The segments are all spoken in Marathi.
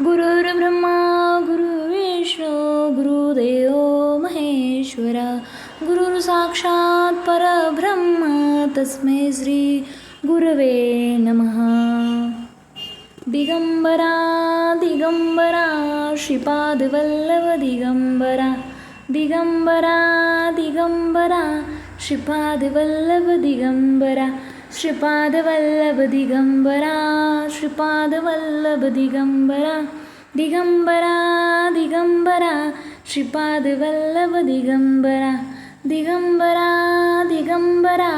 गुरुर्ब्रह्मा गुरुर्विष्णू गुरुदेव महेश्वर गुरुर्साक्षात् परब्रह्म तस्मै श्री गुरवे नमः। दिगंबरा दिगंबरा श्रीपादवल्लभ दिगंबरा दिगंबरा दिगंबरा श्रीपादवल्लभ दिगंबरा श्रीपादवल्लभ दिगंबरा श्रीपादवल्लभ दिगंबरा दिगंबरा दिगंबरा श्रीपादवल्लभ दिगंबरा दिगंबरा दिगंबरा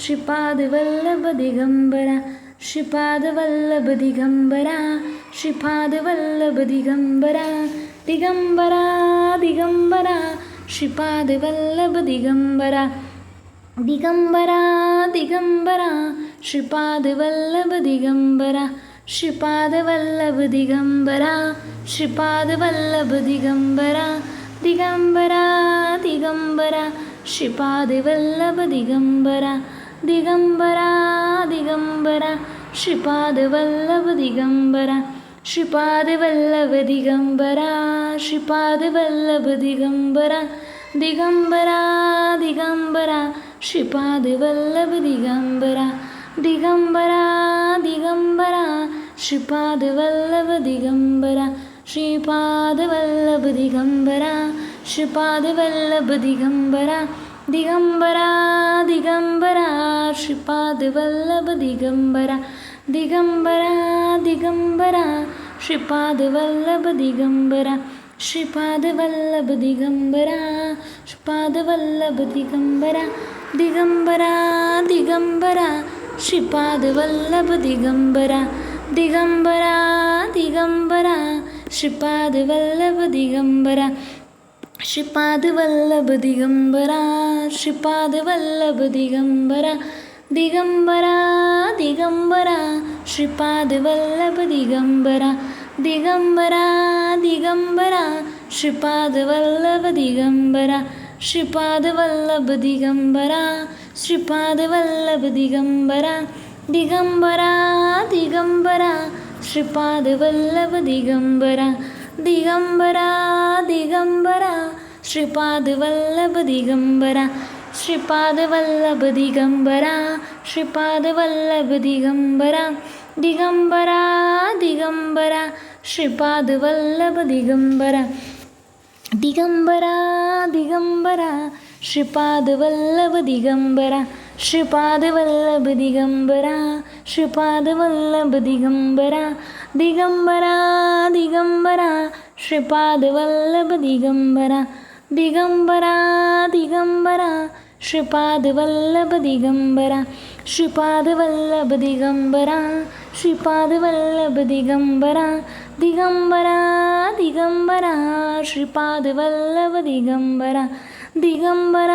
श्रीपादवल्लभ दिगंबरा श्रीपादवल्लभ दिगंबरा श्रीपादवल्लभ दिगंबरा दिगंबरा दिगंबरा श्रीपादवल्लभ दिगंबरा दिगंबरा दिगंबरा श्रीपादवल्लभ दिगंबरा श्रीपादवल्लभ दिगंबरा श्रीपादवल्लभ दिगंबरा दिगंबरा दिगंबरा श्रीपादवल्लभ दिगंबरा दिगंबरा दिगंबरा श्रीपादवल्लभ दिगंबरा श्रीपादवल्लभ दिगंबरा श्रीपादवल्लभ दिगंबरा दिगंबरा दिगंबरा श्रीपादवल्लभ दिगंबरा दिगंबरा दिगंबरा श्रीपादवल्लभ दिगंबरा श्रीपादवल्लभ दिगंबरा श्रीपादवल्लभ दिगंबरा दिगंबरा दिगंबरा श्रीपादवल्लभ दिगंबरा दिगंबरा दिगंबरा श्रीपादवल्लभ दिगंबरा श्रीपादवल्लभ दिगंबरा श्रीपादवल्लभ दिगंबरा दिगंबरा दिगंबरा श्रीपादवल्लभ दिगंबरा दिगंबरा दिगंबरा श्रीपादवल्लभ दिगंबरा श्रीपादवल्लभ दिगंबरा श्रीपादवल्लभ दिगंबरा दिगंबरा दिगंबरा श्रीपादवल्लभ दिगंबरा दिगंबरा दिगंबरा श्रीपादवल्लभ दिगंबरा श्रीपादवल्लभ दिगंबरा श्रीपादवल्लभ दिगंबरा दिगंबरा दिगंबरा श्रीपादवल्लभ दिगंबरा दिगंबरा दिगंबरा श्रीपादवल्लभ दिगंबरा श्रीपादवल्लभ दिगंबरा श्रीपादवल्लभ दिगंबरा दिगंबरा दिगंबरा श्रीपादवल्लभ दिगंबरा दिगंबरा दिगंबरा श्रीपादवल्लभ दिगंबरा श्रीपादवल्लभ दिगंबरा श्रीपादवल्लभ दिगंबरा दिगंबरा दिगंबरा श्रीपादवल्लभ दिगंबरा दिगंबरा दिगंबरा श्रीपादवल्लभ दिगंबरा श्रीपादवल्लभ दिगंबरा श्रीपादवल्लभ दिगंबरा दिगंबरा दिगंबरा श्रीपादवल्लभ दिगंबरा दिगंबरा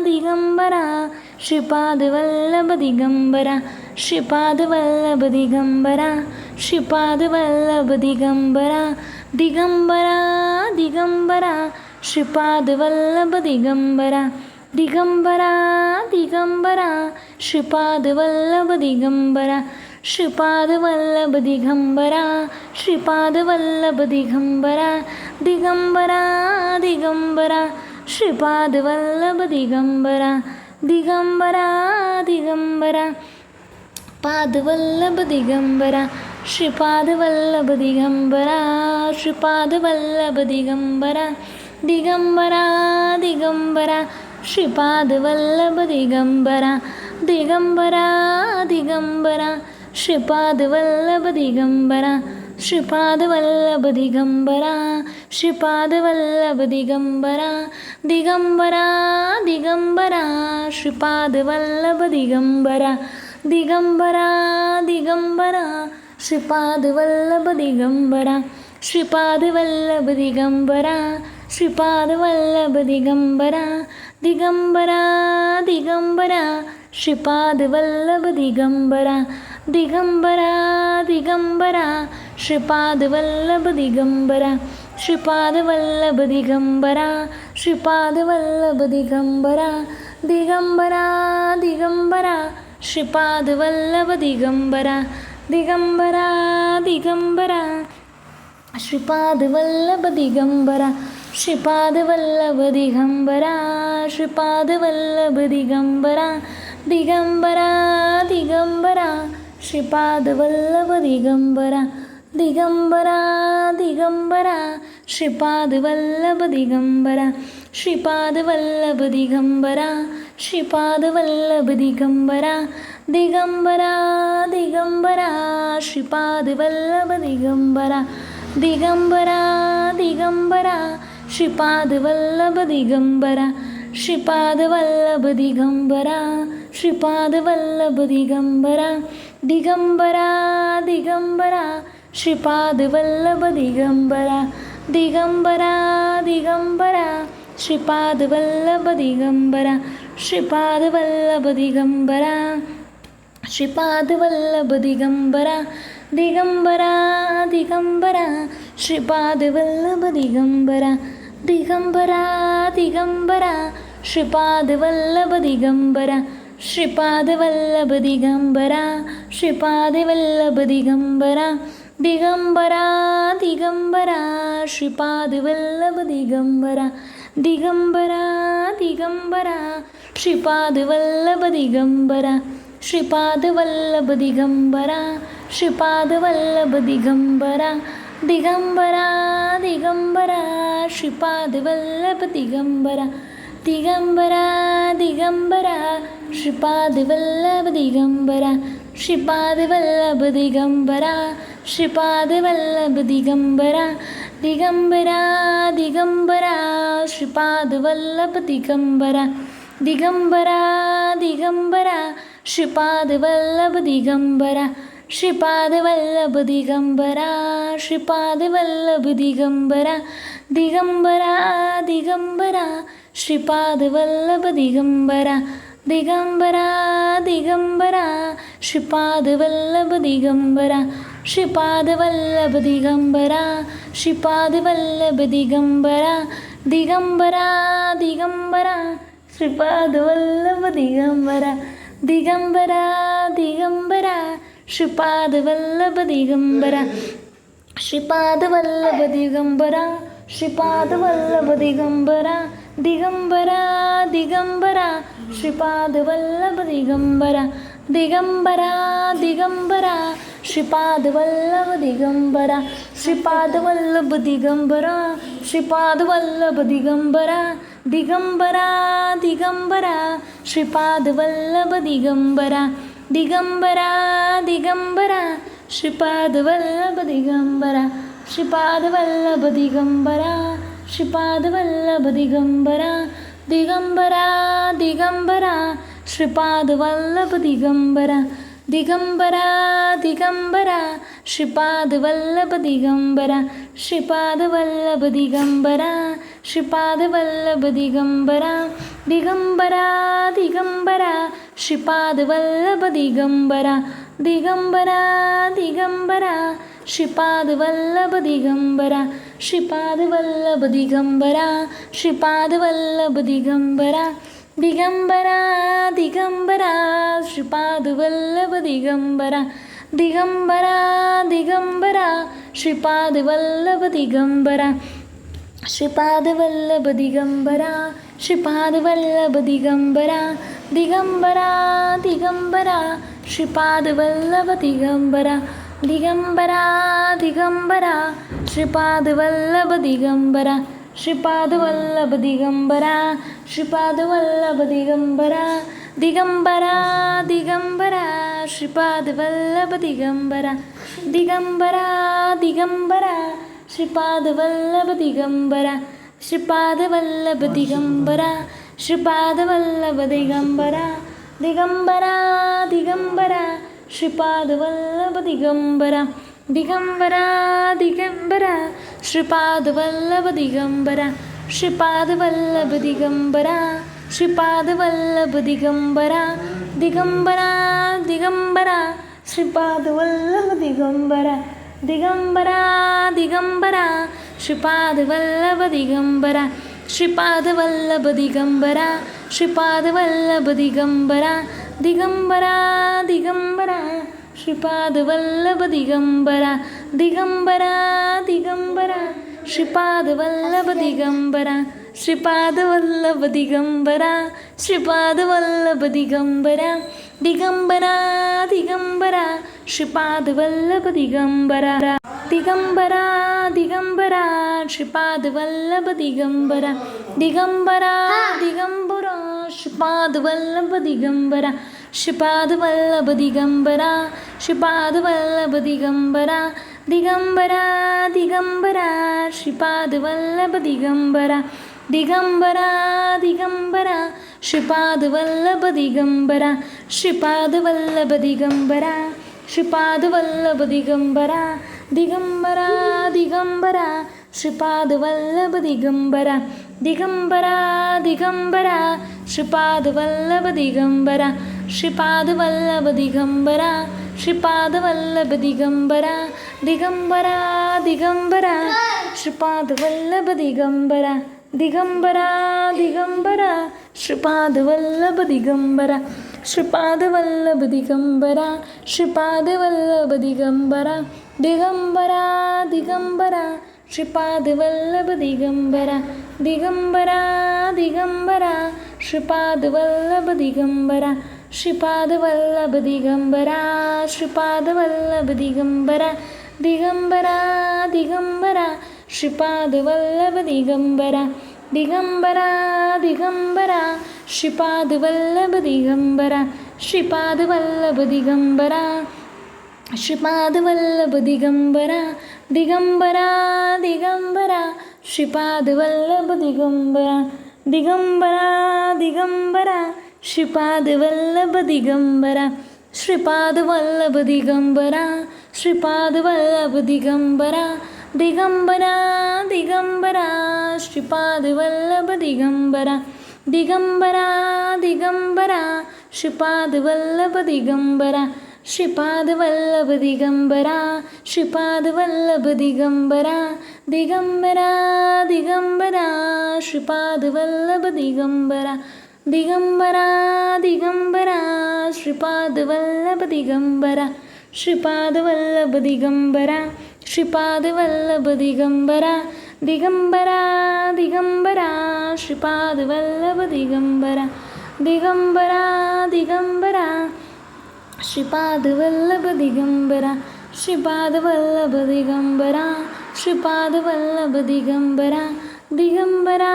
दिगंबरा श्रीपादवल्लभ दिगंबरा श्रीपादवल्लभ दिगंबरा श्रीपादवल्लभ दिगंबरा दिगंबरा दिगंबरा श्रीपादवल्लभ दिगंबरा दिगंबरा दिगंबरा श्रीपादवल्लभ दिगंबरा श्रीपादवल्लभ दिगंबरा श्रीपादवल्लभ दिगंबरा दिगंबरा दिगंबरा श्रीपादवल्लभ दिगंबरा दिगंबरा दिगंबरा पादवल्लभ दिगंबरा श्रीपादवल्लभ दिगंबरा श्रीपादवल्लभ दिगंबरा दिगंबरा दिगंबरा श्रीपादवल्लभ दिगंबरा दिगंबरा दिगंबरा श्रीपादवल्लभ दिगंबरा श्रीपादवल्लभ दिगंबरा श्रीपादवल्लभ दिगंबरा दिगंबरा दिगंबरा श्रीपादवल्लभ दिगंबरा दिगंबरा दिगंबरा श्रीपादवल्लभ दिगंबरा श्रीपादवल्लभ दिगंबरा श्रीपादवल्लभ दिगंबरा दिगंबरा दिगंबरा श्रीपादवल्लभ दिगंबरा दिगंबरा दिगंबरा श्रीपादवल्लभ दिगंबरा श्रीपादवल्लभ दिगंबरा श्रीपादवल्लभ दिगंबरा दिगंबरा दिगंबरा श्रीपादवल्लभ दिगंबरा दिगंबरा दिगंबरा श्रीपादवल्लभ दिगंबरा श्रीपादवल्लभ दिगंबरा श्रीपादवल्लभ दिगंबरा दिगंबरा दिगंबरा श्रीपादवल्लभ दिगंबरा दिगंबरा दिगंबरा श्रीपादवल्लभ दिगंबरा श्रीपादवल्लभ दिगंबरा श्रीपादवल्लभ दिगंबरा दिगंबरा दिगंबरा श्रीपादवल्लभ दिगंबरा दिगंबरा दिगंबरा श्रीपादवल्लभ दिगंबरा श्रीपादवल्लभ दिगंबरा श्रीपादवल्लभ दिगंबरा दिगंबरा दिगंबरा श्रीपादवल्लभ दिगंबरा दिगंबरा दिगंबरा श्रीपादवल्लभ दिगंबरा श्रीपादवल्लभ दिगंबरा श्रीपादवल्लभ दिगंबरा दिगंबरा दिगंबरा श्रीपादवल्लभ दिगंबरा दिगंबरा दिगंबरा श्रीपादवल्लभ दिगंबरा श्रीपादवल्लभ दिगंबरा श्रीपादवल्लभ दिगंबरा दिगंबरा दिगंबरा श्रीपादवल्लभ दिगंबरा दिगंबरा दिगंबरा श्रीपादवल्लभ दिगंबरा श्रीपादवल्लभ दिगंबरा श्रीपादवल्लभ दिगंबरा दिगंबरा दिगंबरा श्रीपादवल्लभ दिगंबरा दिगंबरा दिगंबरा श्रीपादवल्लभ दिगंबरा श्रीपादवल्लभ दिगंबरा श्रीपादवल्लभ दिगंबरा दिगंबरा दिगंबरा श्रीपादवल्लभ दिगंबरा दिगंबरा दिगंबरा श्रीपादवल्लभ दिगंबरा श्रीपादवल्लभ दिगंबरा श्रीपादवल्लभ दिगंबरा दिगंबरा दिगंबरा श्रीपादवल्लभ दिगंबरा दिगंबरा दिगंबरा श्रीपादवल्लभ दिगंबरा श्रीपादवल्लभ दिगंबरा श्रीपादवल्लभ दिगंबरा दिगंबरा दिगंबरा श्रीपादवल्लभ दिगंबरा दिगंबरा दिगंबरा श्रीपादवल्लभ दिगंबरा श्रीपादवल्लभ दिगंबरा श्रीपादवल्लभ दिगंबरा दिगंबरा दिगंबरा श्रीपादवल्लभ दिगंबरा दिगंबरा दिगंबरा श्रीपादवल्लभ दिगंबरा श्रीपादवल्लभ दिगंबरा श्रीपादवल्लभ दिगंबरा दिगंबरा दिगंबरा श्रीपादवल्लभ दिगंबरा दिगंबरा दिगंबरा श्रीपादवल्लभ दिगंबरा श्रीपादवल्लभ दिगंबरा श्रीपादवल्लभ दिगंबरा दिगंबरा दिगंबरा श्रीपादवल्लभ दिगंबरा दिगंबरा दिगंबरा श्रीपादवल्लभ दिगंबरा श्रीपादवल्लभ दिगंबरा श्रीपादवल्लभ दिगंबरा दिगंबरा दिगंबरा श्रीपादवल्लभ दिगंबरा दिगंबरा दिगंबरा श्रीपादवल्लभ दिगंबरा श्रीपादवल्लभ दिगंबरा श्रीपादवल्लभ दिगंबरा दिगंबरा दिगंबरा श्रीपादवल्लभ दिगंबरा दिगंबरा दिगंबरा श्रीपादवल्लभ दिगंबरा श्रीपादवल्लभ दिगंबरा श्रीपादवल्लभ दिगंबरा दिगंबरा दिगंबरा श्रीपादवल्लभ दिगंबरा दिगंबरा दिगंबरा श्रीपादवल्लभ दिगंबरा श्रीपादवल्लभ दिगंबरा श्रीपादवल्लभ दिगंबरा दिगंबरा दिगंबरा श्रीपादवल्लभ दिगंबरा दिगंबरा दिगंबरा श्रीपादवल्लभ दिगंबरा श्रीपादवल्लभ दिगंबरा श्रीपादवल्लभ दिगंबरा दिगंबरा दिगंबरा श्रीपादवल्लभ दिगंबरा दिगंबरा दिगंबरा श्रीपादवल्लभ दिगंबरा श्रीपादवल्लभ दिगंबरा श्रीपादवल्लभ दिगंबरा दिगंबरा दिगंबरा श्रीपादवल्लभ दिगंबरा दिगंबरा दिगंबरा श्रीपादवल्लभ दिगंबरा श्रीपादवल्लभ दिगंबरा श्रीपादवल्लभ दिगंबरा दिगंबरा दिगंबरा श्रीपादवल्लभ दिगंबरा दिगंबरा दिगंबरा श्रीपादवल्लभ दिगंबरा श्रीपादवल्लभ दिगंबरा श्रीपादवल्लभ दिगंबरा दिगंबरा दिगंबरा श्रीपादवल्लभ दिगंबरा दिगंबरा दिगंबरा श्रीपादवल्लभ दिगंबरा दिगंबरा दिगंबरा श्रीपादवल्लभ दिगंबरा श्रीपादवल्लभ दिगंबरा श्रीपादवल्लभ दिगंबरा दिगंबरा दिगंबरा श्रीपादवल्लभ दिगंबरा दिगंबरा दिगंबरा श्रीपादवल्लभ दिगंबरा श्रीपादवल्लभ दिगंबरा श्रीपादवल्लभ दिगंबरा दिगंबरा दिगंबरा श्रीपादवल्लभ दिगंबरा दिगंबरा दिगंबरा श्रीपादवल्लभ दिगंबरा श्रीपादवल्लभ दिगंबरा श्रीपादवल्लभ दिगंबरा दिगंबरा दिगंबरा श्रीपादवल्लभ दिगंबरा दिगंबरा दिगंबरा श्रीपादवल्लभ दिगंबरा श्रीपादवल्लभ दिगंबरा श्रीपादवल्लभ दिगंबरा दिगंबरा दिगंबरा श्रीपादवल्लभ दिगंबरा दिगंबरा दिगंबरा श्रीपादवल्लभ दिगंबरा श्रीपादवल्लभ दिगंबरा श्रीपादवल्लभ दिगंबरा दिगंबरा दिगंबरा श्रीपादवल्लभ दिगंबरा दिगंबरा दिगंबरा श्रीपादवल्लभ दिगंबरा श्रीपादवल्लभ दिगंबरा श्रीपादवल्लभ दिगंबरा दिगंबरा दिगंबरा श्रीपादवल्लभ दिगंबरा दिगंबरा दिगंबरा श्रीपादवल्लभ दिगंबरा श्रीपादवल्लभ दिगंबरा श्रीपादवल्लभ दिगंबरा दिगंबरा दिगंबरा श्रीपादवल्लभ दिगंबरा दिगंबरा दिगंबरा श्रीपादवल्लभ दिगंबरा श्रीपादवल्लभ दिगंबरा श्रीपादवल्लभ दिगंबरा दिगंबरा दिगंबरा श्रीपादवल्लभ दिगंबरा दिगंबरा दिगंबरा श्रीपादवल्लभ दिगंबरा श्रीपादवल्लभ दिगंबरा श्रीपादवल्लभ दिगंबरा दिगंबरा दिगंबरा श्रीपादवल्लभ दिगंबरा दिगंबरा दिगंबरा श्रीपादवल्लभ दिगंबरा श्रीपादवल्लभ दिगंबरा श्रीपादवल्लभ दिगंबरा दिगंबरा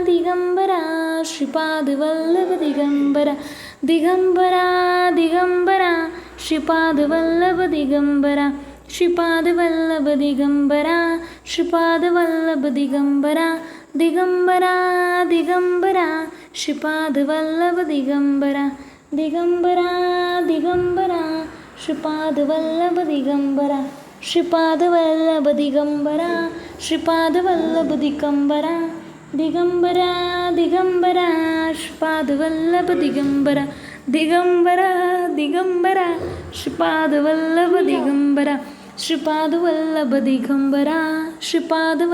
दिगंबरा श्रीपादवल्लभ दिगंबरा दिगंबरा दिगंबरा श्रीपादवल्लभ दिगंबरा श्रीपादवल्लभ दिगंबरा श्रीपादवल्लभ दिगंबरा दिगंबरा दिगंबरा श्रीपादवल्लभ दिगंबरा दिगंबरा दिगंबरा श्रीपादवल्लभ दिगंबरा श्रीपादवल्लभ दिगंबरा श्रीपादवल्लभ दिगंबरा दिगंबरा दिगंबरा श्रीपादवल्लभ दिगंबरा दिगंबरा दिगंबरा श्रीपादवल्लभ दिगंबरा श्रीपादवल्लभ दिगंबरा श्रीपादवल्लभ